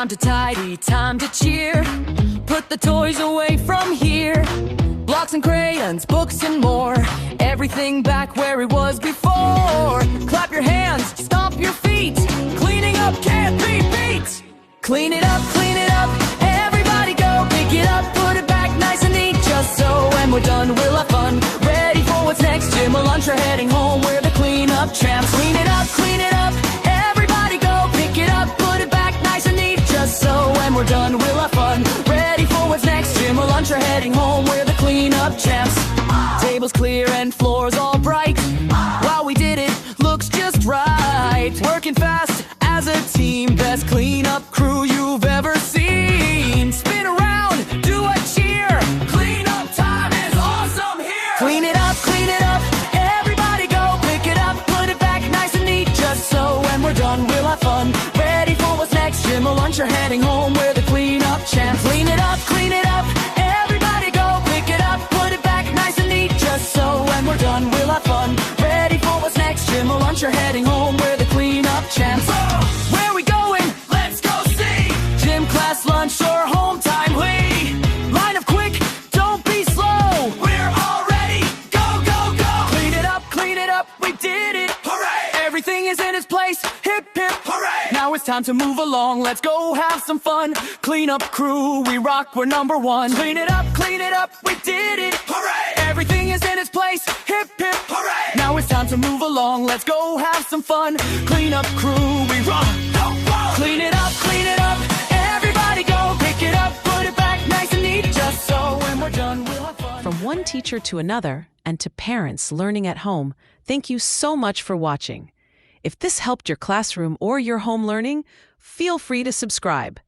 Time to tidy, time to cheer. Put the toys away from here. Blocks and crayons, books and more. Everything back where it was before. Clap your hands, stomp your feet. Cleaning up can't be beat. Clean it up, everybody go. Pick it up, put it back nice and neat. Just so when we're done, we'll have fun. Ready for what's next, gym or lunch or heading home. We're the cleanup champs. Clean it up, everybody go. Pick it up, put it back nice and neat. Just so when we're done, we'll have fun. Ready for what's next, gym or lunch or heading home. We're the cleanup champs. Tables clear and floors all bright. While we did it, looks just right. Working fast as a team. Best cleanup crew you've ever seen. Spin around, do a cheer. Cleanup time is awesome here. Clean it up, everybody go. Pick it up, put it back nice and neat. Just so when we're done, we'll have fun. Ready for what's next, gym or lunch or heading home. We're the cleanup champs. Clean it up, everybody go. Pick it up, put it back nice and neat. Just so when we're done, we'll have fun. Ready for what's next, gym or lunch or heading home. We're the cleanup champs. Where we going? Let's go see. Gym, class, lunch, or home time. Line up quick, don't be slow. We're all ready, go, go, go. Clean it up, we did it. Hooray! Everything is in its place, hip, hip. Hooray! Now it's time to move along, let's go have some fun. Clean up crew, we rock, we're number one. Clean it up, we did it. Hooray! Everything is in its place, hip, hip. Hooray! Now it's time to move along, let's go have some fun. Clean up crew, we rock. Clean it up, everybody go. Pick it up, put it back nice and neat. Just so when we're done, we'll have fun. From one teacher to another, and to parents learning at home, thank you so much for watching. If this helped your classroom or your home learning, feel free to subscribe.